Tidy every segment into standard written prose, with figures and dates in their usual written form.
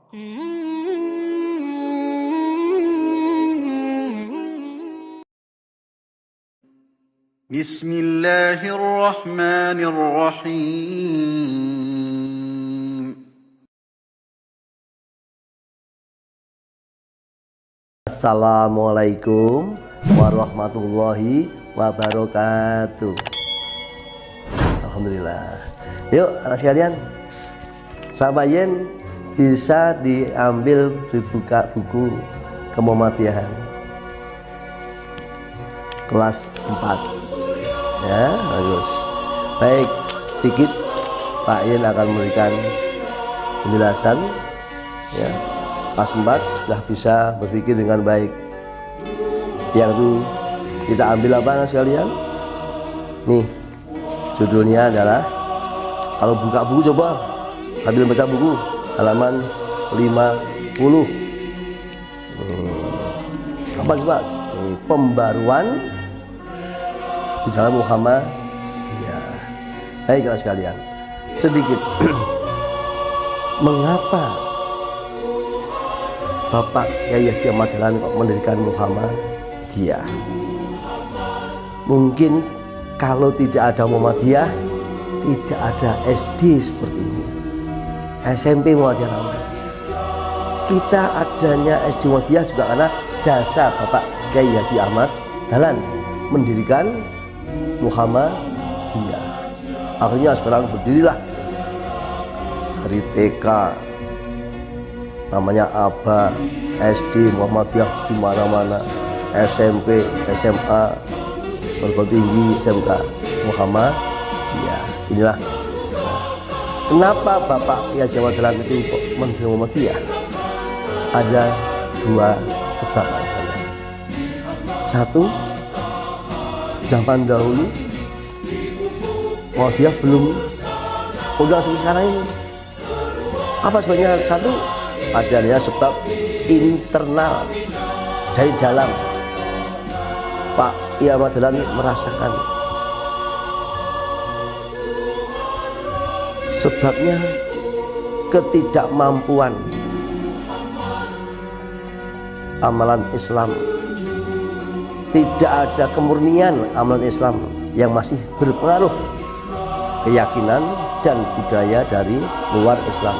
Bismillahirrahmanirrahim. Assalamualaikum warahmatullahi wabarakatuh. Alhamdulillah. Yuk anak sekalian, sahabat Yen bisa diambil dibuka buku kemuhammadiyyahan kelas 4 ya, bagus. Baik, sedikit Pak Yen akan memberikan penjelasan ya. Kelas 4 sudah bisa berpikir dengan baik. Yang itu kita ambil apa anak sekalian? Nih, judulnya adalah, kalau buka buku coba ambil baca buku halaman 50. Apa coba? Nih, pembaruan di dalam Muhammadiyah. Baik anak sekalian, sedikit mengapa Bapak Kyai Haji Ahmad Dahlan kok mendirikan Muhammadiyah? Mungkin kalau tidak ada Muhammadiyah, tidak ada SD seperti ini, SMP Muhammadiyah. Kita adanya SD Muhammadiyah juga karena jasa Bapak Kyai Haji Ahmad Dahlan mendirikan Muhammadiyah. Akhirnya sekarang berdirilah dari TK, namanya ABA, SD Muhammadiyah di mana-mana, SMP, SMA, perguruan tinggi, SMK Muhammadiyah. Inilah. Nah, kenapa Bapak Kyai Haji Ahmad Dahlan itu kok mendirikan Muhammadiyah? Ada dua sebab. Satu, zaman dahulu Muhammadiyah belum udah seperti sekarang ini. Apa sebabnya? Satu, adanya sebab internal dari dalam. Pak Kyai Ahmad Dahlan merasakan sebabnya ketidakmampuan amalan Islam, tidak ada kemurnian amalan Islam yang masih berpengaruh keyakinan dan budaya dari luar Islam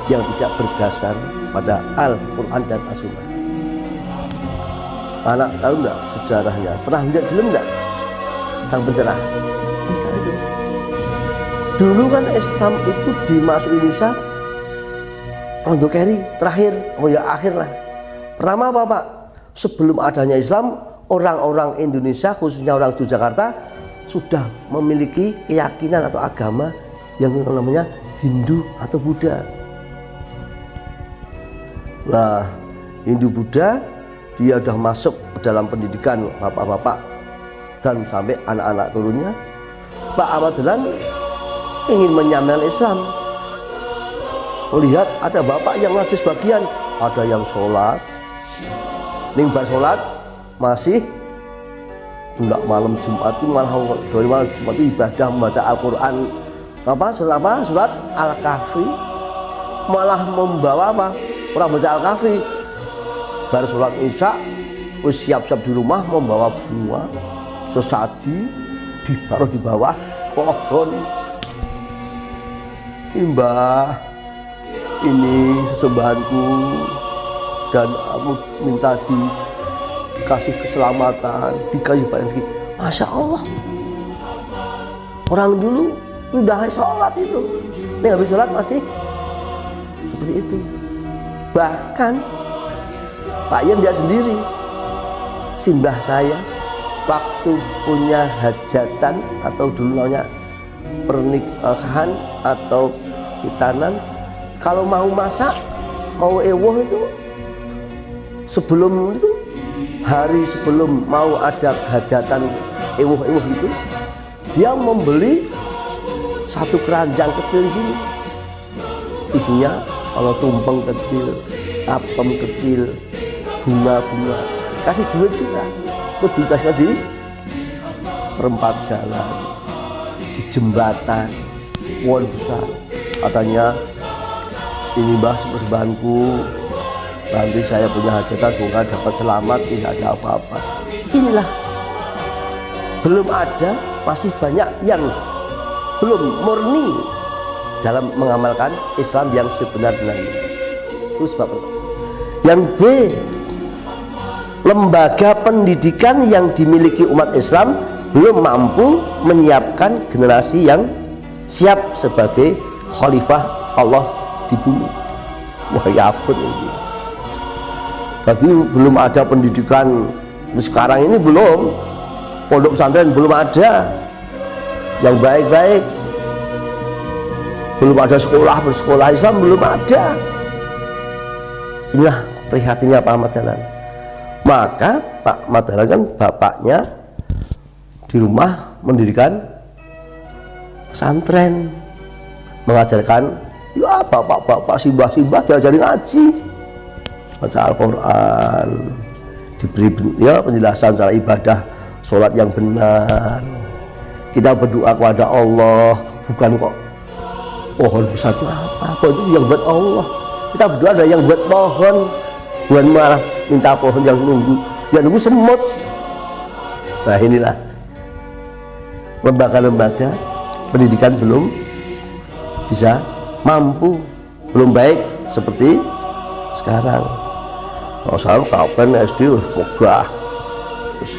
yang tidak berdasar pada Al-Quran dan As-Sunnah. Anak tahu enggak sejarahnya? Pernah lihat film enggak? Sang Pencerah. Dulu kan Islam itu dimasuk Indonesia Rondo Keri terakhir, akhir lah. Pertama apa Pak? Sebelum adanya Islam, orang-orang Indonesia khususnya orang Yogyakarta sudah memiliki keyakinan atau agama yang namanya Hindu atau Buddha. Nah, Hindu Buddha dia sudah masuk ke dalam pendidikan bapak-bapak dan sampai anak-anak turunnya. Pak Ahmad Dahlan ingin menyamakan Islam. Melihat ada bapak yang ada sebagian, ada yang sholat, bar sholat masih tidak malam Jumat itu malah dari malam Jumat itu ibadah membaca Al-Quran. Surat Al-Kahfi, malah membawa apa? Orang baca Al-Kahfi, baru sholat Isya, siap-siap di rumah membawa bunga sesaji ditaruh di bawah pohon. Mbah, ini sesembahanku dan aku minta dikasih keselamatan, dikasih banyak rezeki. Masya Allah, orang dulu sudah sholat itu, ini habis sholat masih seperti itu. Bahkan Pak Yen dia sendiri, simbah saya waktu punya hajatan atau dulu namanya pernikahan atau hitanan, kalau mau masak, mau ewoh itu sebelum itu, hari sebelum mau ada hajatan ewoh-ewoh itu, dia membeli satu keranjang kecil gini, isinya kalau tumpeng kecil, apem kecil, bunga-bunga, kasih duit juga, itu dikasih di perempat jalan, di jembatan, pohon besar, katanya ini Mbah persembahanku, nanti saya punya hajatan semoga dapat selamat, tidak ada apa-apa. Inilah belum ada, masih banyak yang belum murni dalam mengamalkan Islam yang sebenar-benarnya. Itu sebab yang B, lembaga pendidikan yang dimiliki umat Islam belum mampu menyiapkan generasi yang siap sebagai khalifah Allah di bumi. Wah ya ampun ini. Berarti belum ada pendidikan sekarang ini, belum, pondok pesantren belum ada yang baik-baik, belum ada sekolah Islam, belum ada. Inilah prihatinnya Pak Ahmad Dahlan. Maka Pak Ahmad Dahlan kan bapaknya di rumah mendirikan pesantren, mengajarkan ya bapak-bapak simbah-simbah diajari ngaji, baca Al-Quran, diberi ya penjelasan cara ibadah sholat yang benar. Kita berdoa kepada Allah, bukan kok pohon besar itu apa, pohon itu yang buat Allah. Kita berdoa ada yang buat pohon, bukan malah minta pohon yang nunggu semut. Nah inilah lembaga-lembaga pendidikan belum bisa mampu, belum baik seperti sekarang. Kalau sekarang sampai SD mogah,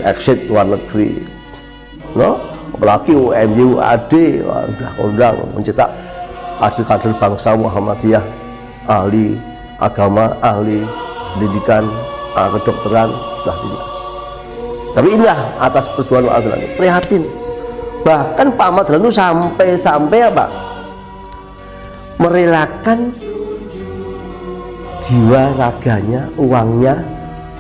exit luar negeri, no? Apalagi UMY, UAD, udah kondang mencetak kader-kader bangsa Muhammadiyah, ahli agama, ahli pendidikan, kedokteran, sudah jelas. Tapi inilah atas perjuangan Ahmad Dahlan, prihatin. Bahkan Pak Ahmad Dahlan itu sampai apa? Merelakan jiwa raganya, uangnya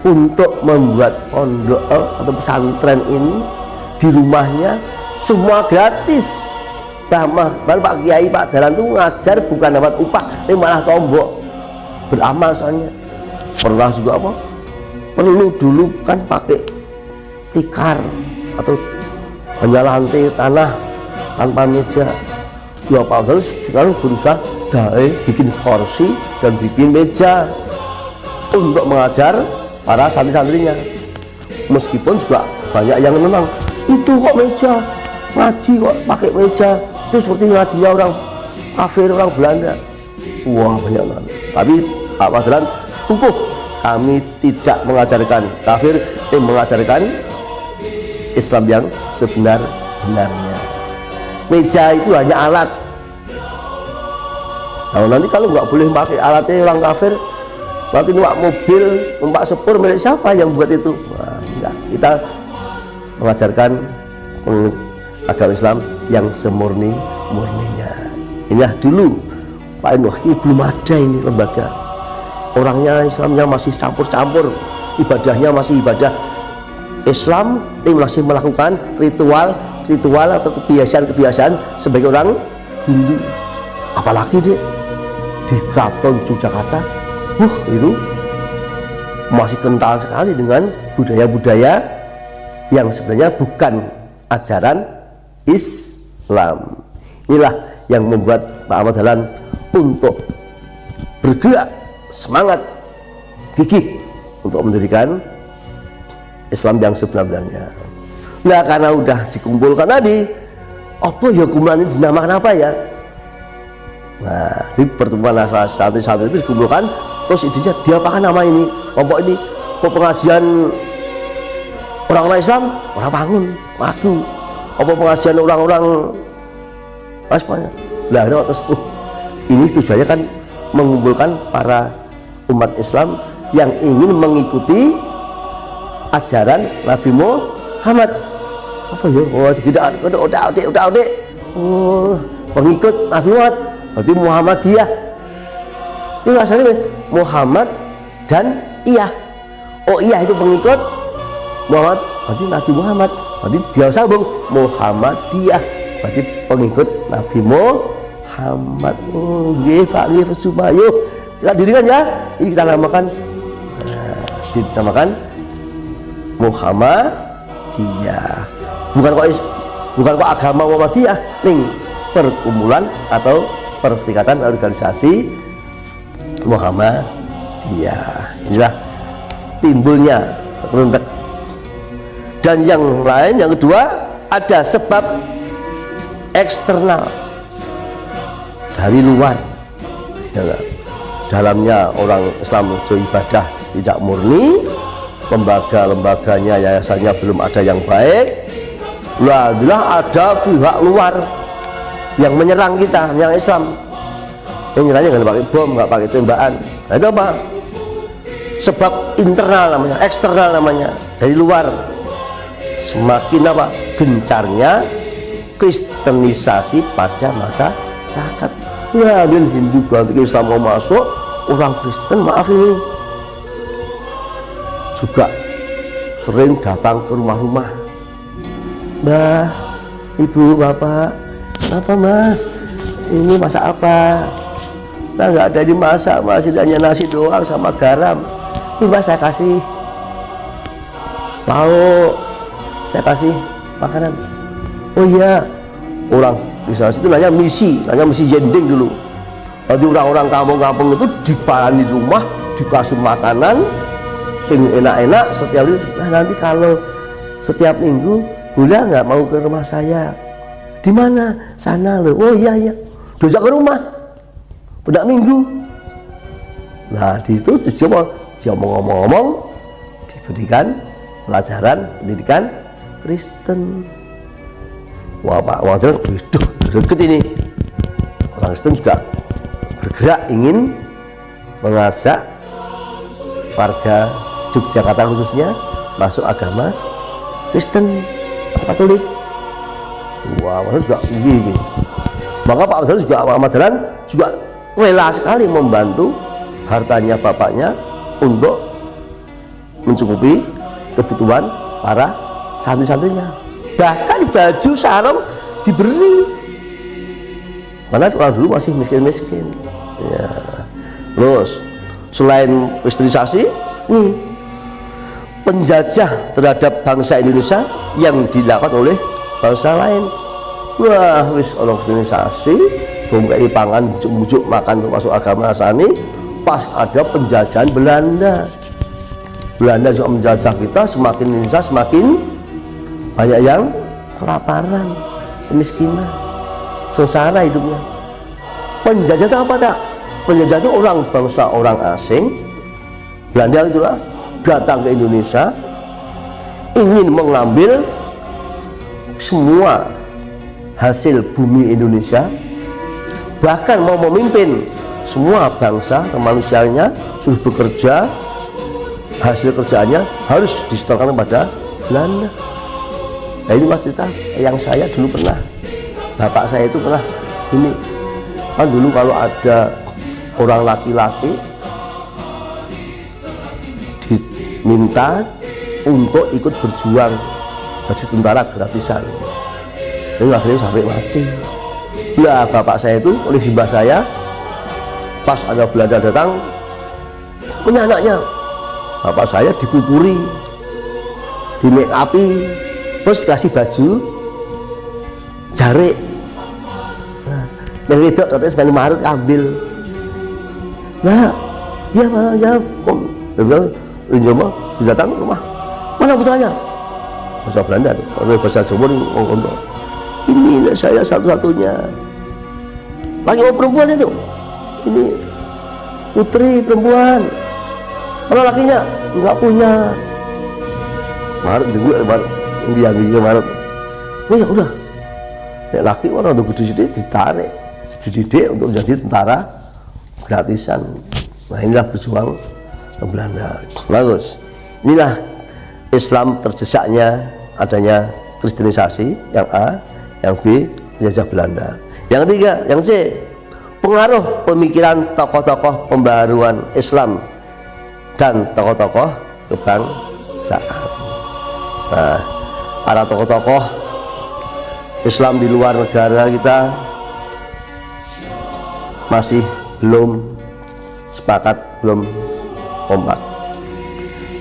untuk membuat pondok atau pesantren ini di rumahnya, semua gratis. Bahkan Pak Kiai Pak Dahlan itu ngajar bukan dapat upah, tapi malah tombok, beramal soalnya. Pernah juga apa? Perlu dulu kan pakai tikar atau hanya lantai tanah tanpa meja. Ya Pak Dahlan sekarang berusaha bikin kursi dan bikin meja untuk mengajar para santri-santrinya. Meskipun juga banyak yang menentang, itu kok meja, ngaji kok pakai meja, itu seperti ngajinya orang kafir, orang Belanda. Wah banyak banget. Tapi Pak Ahmad Dahlan kukuh, kami tidak mengajarkan kafir, tapi mengajarkan Islam yang sebenar-benarnya. Meja itu hanya alat. Nah, nanti kalau nggak boleh pakai alatnya orang kafir, nanti numpak mobil, numpak sepur milik siapa yang buat itu? Nah, enggak. Kita mengajarkan agama Islam yang semurni-murninya. Inilah dulu Pak Wahki belum ada ini lembaga. Orangnya Islamnya masih campur-campur, ibadahnya masih ibadah Islam, ini masih melakukan ritual atau kebiasaan sebagai orang Hindu. Apalagi di Keraton Yogyakarta, itu masih kental sekali dengan budaya-budaya yang sebenarnya bukan ajaran Islam. Inilah yang membuat Pak Ahmad Dahlan untuk bergerak, semangat, gigih untuk mendirikan Islam yang sebenarnya. Nah karena udah dikumpulkan tadi, apa ya kumpulan ini dinamakan apa ya? Nah di pertemuan satu-satu itu dikumpulkan, terus idenya diapakan nama ini? Kelompok ini pengajian orang-orang Islam, orang bangun, maku. Apa pengajian orang-orang Aspanya? Lah terus ini tujuannya kan mengumpulkan para umat Islam yang ingin mengikuti ajaran Nabi Muhammad. Apa ya? Oh, udah. Oh, pengikut Nabi Muhammad, berarti Muhammadiyah. Itu asalnya Muhammad dan Iyah. Oh iya itu pengikut Muhammad, berarti Nabi Muhammad, berarti dia sambung Muhammadiyah, berarti pengikut Nabi Muhammad. Oh, nggih Pak, nggih supaya kita dirikan ya. Ini kita namakan dinamakan Muhammadiyah. Bukan kok agama Muhammadiyah, ning perkumpulan atau perserikatan organisasi Muhammadiyah. Inilah timbulnya pemberontak. Dan yang lain, yang kedua, ada sebab eksternal dari luar. Ya, dalamnya orang Islam itu ibadah tidak murni, lembaga-lembaganya, yayasannya belum ada yang baik. Lah ada pihak luar yang menyerang kita, menyerang Islam. Yang nyerangnya nggak pakai bom, nggak pakai tembakan. Nah, itu apa? Sebab internal namanya, eksternal namanya, dari luar. Semakin apa? Gencarnya kristenisasi pada masyarakat. Ya, Hindu ganti ke Islam mau masuk, orang Kristen maaf ini juga sering datang ke rumah-rumah. Mbah, Ibu, Bapak, kenapa Mas? Ini masak apa? Nah, nggak ada dimasak, Mas, hanya nasi doang sama garam. Ini Mas, saya kasih lauk, saya kasih makanan. Oh iya, orang bisa itu nanya misi jending dulu. Jadi orang-orang kampung-kampung itu dipalani di rumah, dikasih makanan sing enak-enak setiap hari. Nah, nanti kalau setiap minggu boleh nggak mau ke rumah saya? Di mana? Sana loh. Oh iya iya. Diajak ke rumah. Pada minggu. Nah, di situ dia ngomong-ngomong, diberikan pelajaran pendidikan Kristen. Wah, Pak Wadir, greget ini. Orang Kristen juga bergerak ingin mengajak warga Yogyakarta khususnya masuk agama Kristen atau Katolik. Wah, Wadir juga gini. Maka Pak Wadir juga Ahmad Dahlan juga rela sekali membantu hartanya bapaknya untuk mencukupi kebutuhan para santri-santrinya. Bahkan baju sarung diberi, karena orang dulu masih miskin-miskin. Ya. Terus selain kristenisasi, nih penjajah terhadap bangsa Indonesia yang dilakukan oleh bangsa lain. Wah, wis orang kristenisasi, bongkai pangan, bujuk-bujuk makan untuk masuk agama Nasrani. Pas ada penjajahan Belanda. Belanda juga menjajah kita, semakin Indonesia semakin banyak yang kelaparan, kemiskinan, sengsara hidupnya. Penjajah itu apa tak? Penjajah itu orang bangsa orang asing, Belanda itulah, datang ke Indonesia, ingin mengambil semua hasil bumi Indonesia, bahkan mau memimpin semua bangsa kemanusiaannya, sudah bekerja, hasil kerjaannya harus disetorkan kepada Belanda. Nah, ini mas cerita yang saya dulu pernah, bapak saya itu pernah ini kan dulu kalau ada orang laki-laki diminta untuk ikut berjuang jadi tentara gratisan, ini akhirnya sampai mati. Nah, bapak saya itu oleh simbah saya pas ada Belanda datang punya anaknya, bapak saya dikuburi, di make upi, terus dikasih baju jarik. Nah, wedok terus Bani Marut ambil. Nah, ya Pak, ya kok Rinjoma datang ke rumah. Mana putranya? Bahasa Belanda tuh, oleh bahasa Jawa ngomong ini saya satu-satunya. Lagi mau perempuan itu. Ini putri perempuan. Mana lakinya? Enggak punya. Marut dulu, Marut. Dia Marut. Oh ya udah. Nek laki orang untuk di situ ditarik, dididik untuk menjadi tentara gratisan. Nah, inilah berjuang ke Belanda. Bagus. Inilah Islam terdesak,nya adanya kristenisasi, yang A, yang B, penjajah Belanda. Yang ketiga, yang C, pengaruh pemikiran tokoh-tokoh pembaruan Islam dan tokoh-tokoh kebangsaan. Nah, para tokoh-tokoh Islam di luar negara kita masih belum sepakat, belum kompak,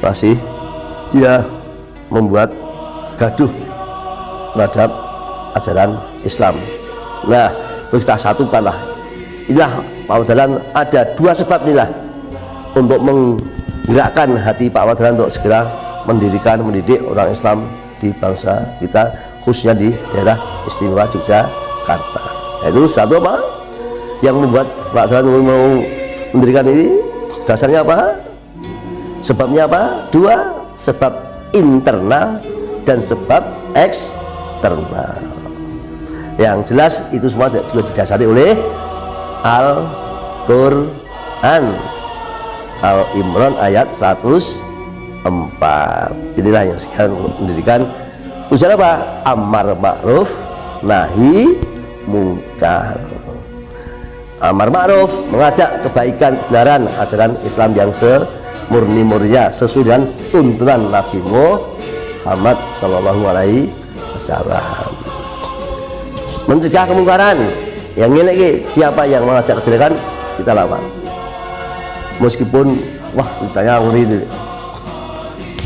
masih ya membuat gaduh terhadap ajaran Islam. Nah, kita satukanlah inilah Pak Wadalan, ada dua sebab inilah untuk menggerakkan hati Pak Wadalan untuk segera mendidik orang Islam di bangsa kita, khususnya di daerah istimewa Yogyakarta. Itu satu apa yang membuat Pak Wadalan mau mendirikan ini, dasarnya apa, sebabnya apa? Dua, sebab internal dan sebab eksternal. Yang jelas itu semua juga didasari oleh Al-Quran, Al-Imran ayat 104. Inilah yang sekarang mendirikan tujuan apa? Amar ma'ruf nahi mungkar. Amar ma'ruf, mengajak kebaikan, kebenaran, ajaran Islam yang semurni-murninya sesuai dengan tuntunan Nabi Muhammad Sallallahu Alaihi Wasallam. Mencegah kemungkaran, yang ini lagi, siapa yang mengajak kesedihan kita lawan. Meskipun wah ceritanya ngeri itu.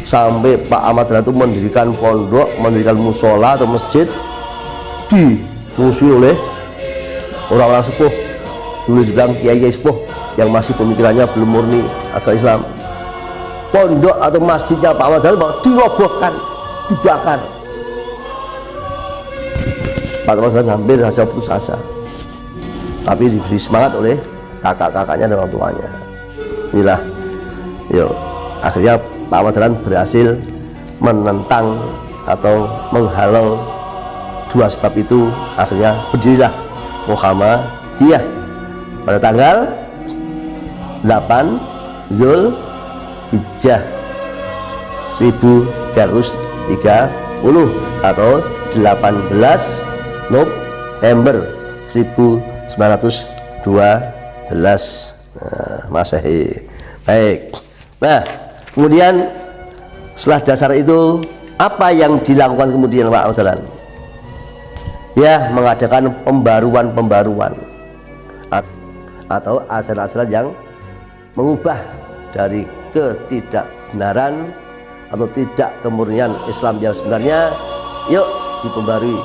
Sampai Pak Ahmad Dahlan itu mendirikan pondok, mendirikan musola atau masjid dimusuhi oleh orang-orang sepuh, dulu dibilang kiai sepuh yang masih pemikirannya belum murni agama Islam. Pondok atau masjidnya Pak Ahmad Dahlan dirobohkan, dibakar. Pak Ahmad Dahlan hampir saja putus asa, tapi diberi semangat oleh kakak-kakaknya dan orang tuanya. Inilah, yuk, akhirnya Pak Ahmad Dahlan berhasil menentang atau menghalau dua sebab itu. Akhirnya berdirilah Muhammadiyah pada tanggal 8 Zulhijjah 1330 atau 18 November 1912 Masehi. Baik. Nah, kemudian setelah dasar itu apa yang dilakukan kemudian Pak Ahmad Dahlan? Ya, mengadakan pembaruan atau ajaran-ajaran yang mengubah dari ketidakbenaran atau tidak kemurnian Islam yang sebenarnya, yuk dipembarui.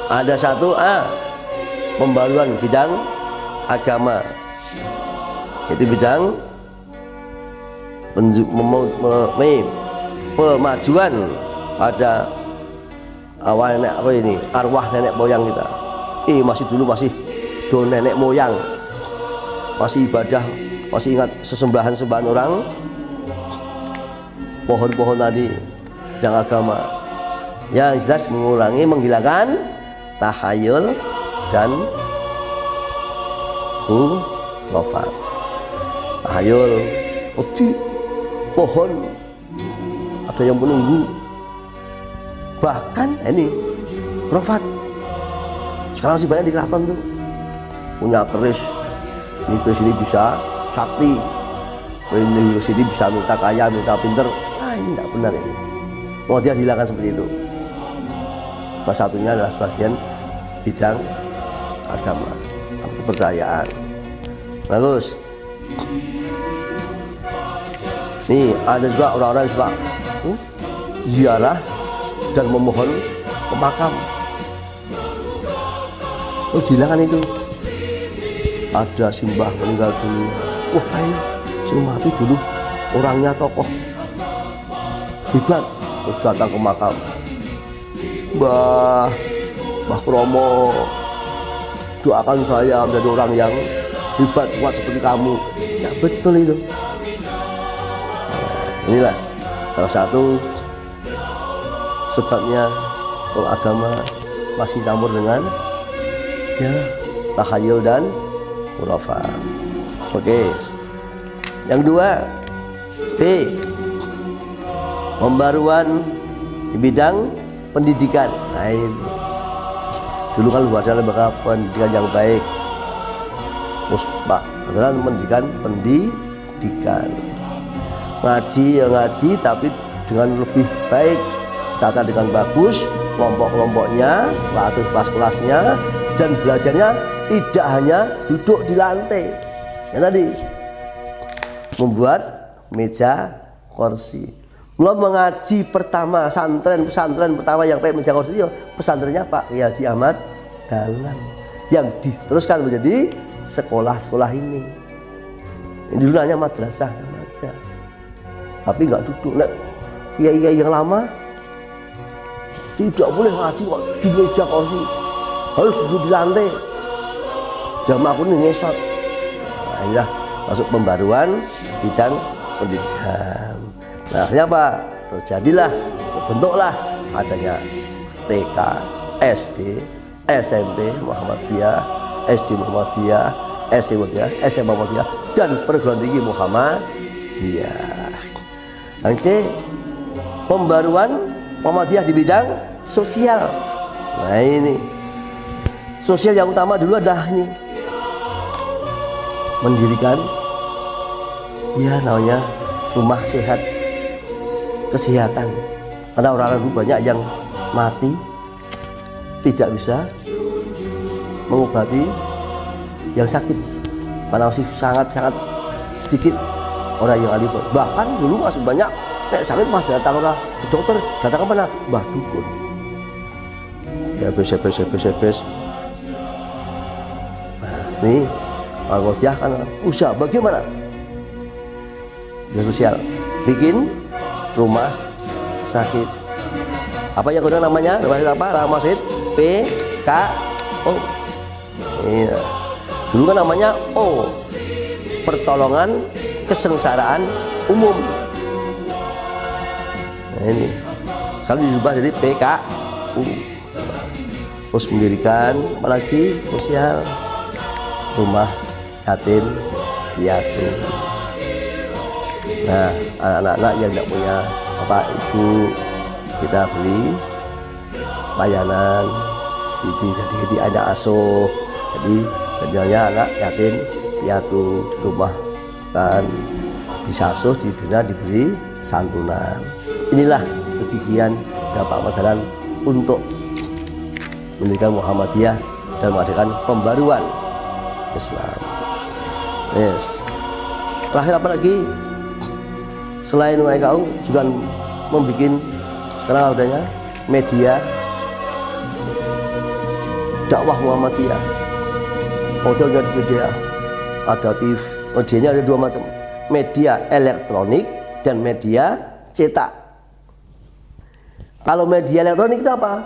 Ada satu pembaruan bidang agama, itu bidang pemajuan pada awal nenek apa ini, arwah nenek moyang kita. Masih dulu masih do nenek moyang, masih ibadah, masih ingat sesembahan-sembahan orang, pohon-pohon tadi bidang agama. Yang jelas mengurangi, menghilangkan tahayul dan khurafat. Tahayul, di pohon ada yang menunggu, bahkan ini khurafat sekarang masih banyak di keraton tuh, punya keris, ini ke sini bisa sakti, ini ke sini bisa minta kaya, minta pinter. Ini tidak benar ini. Mau dia dihilangkan seperti itu. Salah satunya adalah sebagian bidang agama atau kepercayaan. Bagus. Nih ada juga orang-orang yang suka ziarah dan memohon ke makam. Dihilangkan itu. Ada simbah meninggal dunia. Wah, kayak si mati dulu orangnya tokoh hebat, terus datang ke makam. Mbah Kromo, doakan saya menjadi orang yang hebat, kuat seperti kamu. Ya betul itu. Nah, inilah salah satu sebabnya kalau agama masih campur dengan ya tahayul dan khurafat. Oke. Yang kedua, B, pembaruan di bidang pendidikan. Nah, ini. Dulu kan ada lembaga pendidikan yang baik. Pak adalah pendidikan. Ngaji ya ngaji, tapi dengan lebih baik, ditata dengan bagus, kelompok-kelompoknya, atur kelas-kelasnya, dan belajarnya tidak hanya duduk di lantai. Yang tadi membuat meja kursi. Mulai mengaji pertama, pesantren pertama yang pakai meja kursi itu pesantrennya Pak Kiai Haji Ahmad Dahlan, yang diteruskan menjadi sekolah-sekolah ini. Ini dulu hanya madrasah sama aja, tapi nggak duduk. Nah, kiai-kiai yang lama tidak boleh ngaji kok di meja kursi, harus duduk di lantai. Jamaah pun ngesot. Nah, inilah masuk pembaruan bidang pendidikan. Nah, akhirnya apa? Terjadilah, terbentuklah adanya TK, SD, SMP Muhammadiyah, SD Muhammadiyah, SMA Muhammadiyah, dan perguruan tinggi Muhammadiyah. Yang C, pembaruan Muhammadiyah di bidang sosial. Nah, ini sosial yang utama dulu adalah ini, mendirikan ya namanya rumah sehat kesehatan, karena orang-orang dulu banyak yang mati tidak bisa mengobati yang sakit, karena masih sangat-sangat sedikit orang yang ahli. Bahkan dulu masih banyak sakit masih datang orang ke dokter, datang ke mana? Mbah dukun. Ya bes. Nah, ini Muhammadiyah kan usaha bagaimana? Dinas sosial bikin rumah sakit. Apa yang kedua namanya? Rumah sakit PKO. Iya. Dulu kan namanya O, pertolongan kesengsaraan umum. Nah, ini kalau dirubah jadi PKU. Terus mendirikan apalagi sosial, rumah yatim piatu. Nah, anak-anak yang tidak punya bapak ibu kita beri layanan, jadi anak asuh, jadi sebenarnya anak yatim piatu di rumah kan disasuh, dibina, diberi santunan. Inilah kegigihan Bapak Ahmad Dahlan untuk mendirikan Muhammadiyah dan mengadakan pembaruan Islam. Yes. Terakhir apa lagi? Selain WKU juga membuat sekarang adanya media dakwah Muhammadiyah. Modelnya media ada TV, medianya ada dua macam, media elektronik dan media cetak. Kalau media elektronik itu apa?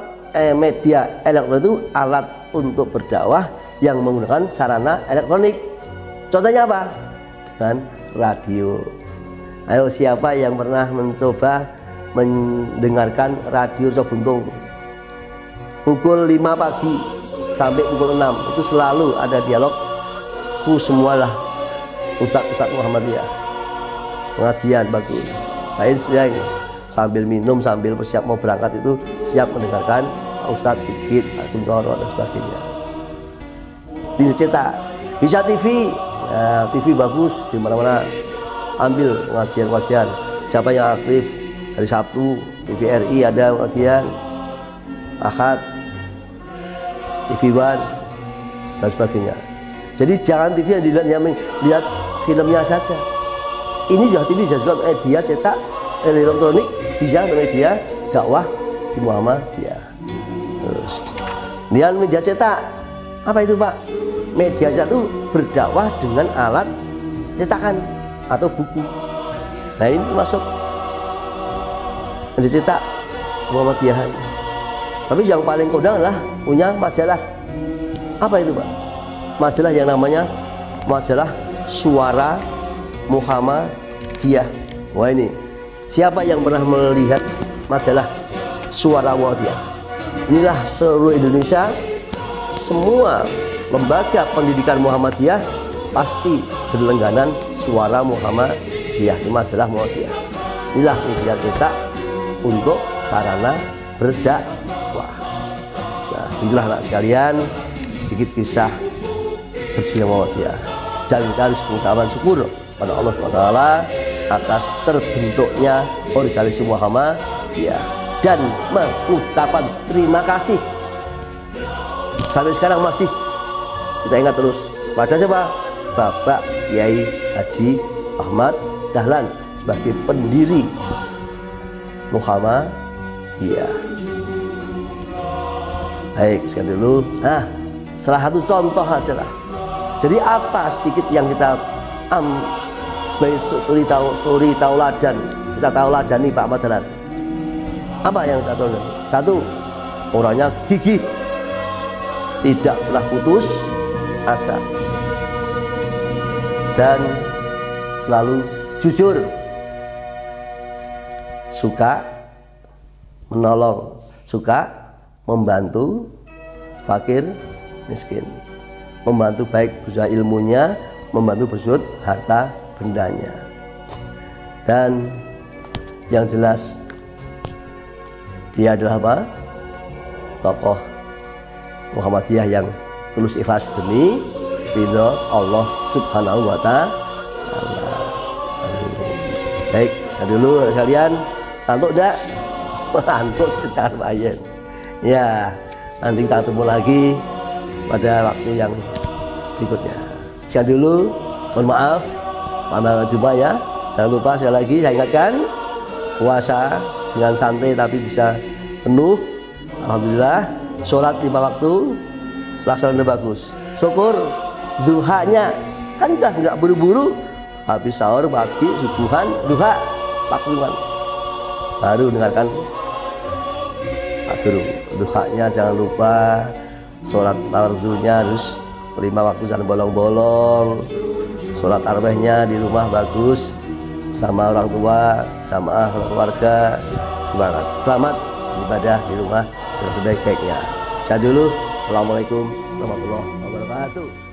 Media elektronik itu alat untuk berdakwah yang menggunakan sarana elektronik. Contohnya apa? Dengan radio. Ayo, siapa yang pernah mencoba mendengarkan radio Sobuntung? Pukul 5 pagi sampai pukul 6 itu selalu ada dialog semualah Ustadz Muhammadiyah, pengajian bagus. Lain selain sambil minum, sambil bersiap mau berangkat itu siap mendengarkan Ustadz Sigit, Agung Toro dan sebagainya. Dicetak, bisa TV, nah, TV bagus di mana-mana. Ambil pengajian. Siapa yang aktif hari Sabtu TVRI ada pengajian, Ahad TV One dan sebagainya. Jadi jangan TV yang dilihat, lihat filmnya saja. Ini juga TV juga media cetak elektronik, bisa media dakwah di Muhammadiyah. Terus dia media cetak apa itu Pak? Media cetak itu berdakwah dengan alat cetakan atau buku. Nah, ini masuk dicetak Muhammadiyahan. Tapi yang paling kondang adalah punya majalah. Apa itu Pak? Majalah yang namanya majalah Suara Muhammadiyah. Wah, ini siapa yang pernah melihat majalah Suara Muhammadiyah? Inilah seluruh Indonesia, semua lembaga pendidikan Muhammadiyah pasti berlangganan Suara Muhammadiyah, di majalah Muhammadiyah. Inilah media cetak untuk sarana berdakwah. Nah, inilah anak sekalian sedikit kisah berjuang Muhammadiyah, dan kita harus mengucapkan syukur pada Allah SWT atas terbentuknya organisasi Muhammadiyah dan mengucapkan terima kasih sampai sekarang masih kita ingat terus pada siapa? Bapak Kiai Haji Ahmad Dahlan sebagai pendiri Muhammadiyah. Baik, sekian dulu. Nah, salah satu contoh aja lah Jadi apa sedikit yang kita sebagai suri tauladan, kita tauladani Pak Ahmad Dahlan? Apa yang kita tauladani? Satu, orangnya gigih, tidak pernah putus asa, dan selalu jujur, suka menolong, suka membantu fakir miskin, membantu baik berusaha ilmunya, membantu bersud harta bendanya. Dan yang jelas dia adalah apa? Tokoh Muhammadiyah yang tulus ikhlas demi ridho Allah Subhanahu wa Ta'ala. Baik, dulu kalian ngantuk enggak? Ngantuk sekitar bayan. Ya, nanti kita ketemu lagi pada waktu yang berikutnya. Sekian dulu, mohon maaf, sampai jumpa ya. Jangan lupa sekali lagi saya ingatkan, puasa dengan santai tapi bisa penuh. Alhamdulillah, sholat 5 waktu pelaksanaan bagus. Syukur duhanya kan udah nggak buru-buru, habis sahur pagi subuhan duha waktuan baru dengarkan Pak Guru. Duhanya jangan lupa, sholat fardunya harus 5 waktu, jangan bolong-bolong. Sholat tarawihnya di rumah bagus sama orang tua, sama keluarga. Semangat, selamat ibadah di rumah dengan sebaik-baiknya. Saya dulu, assalamualaikum warahmatullahi wabarakatuh.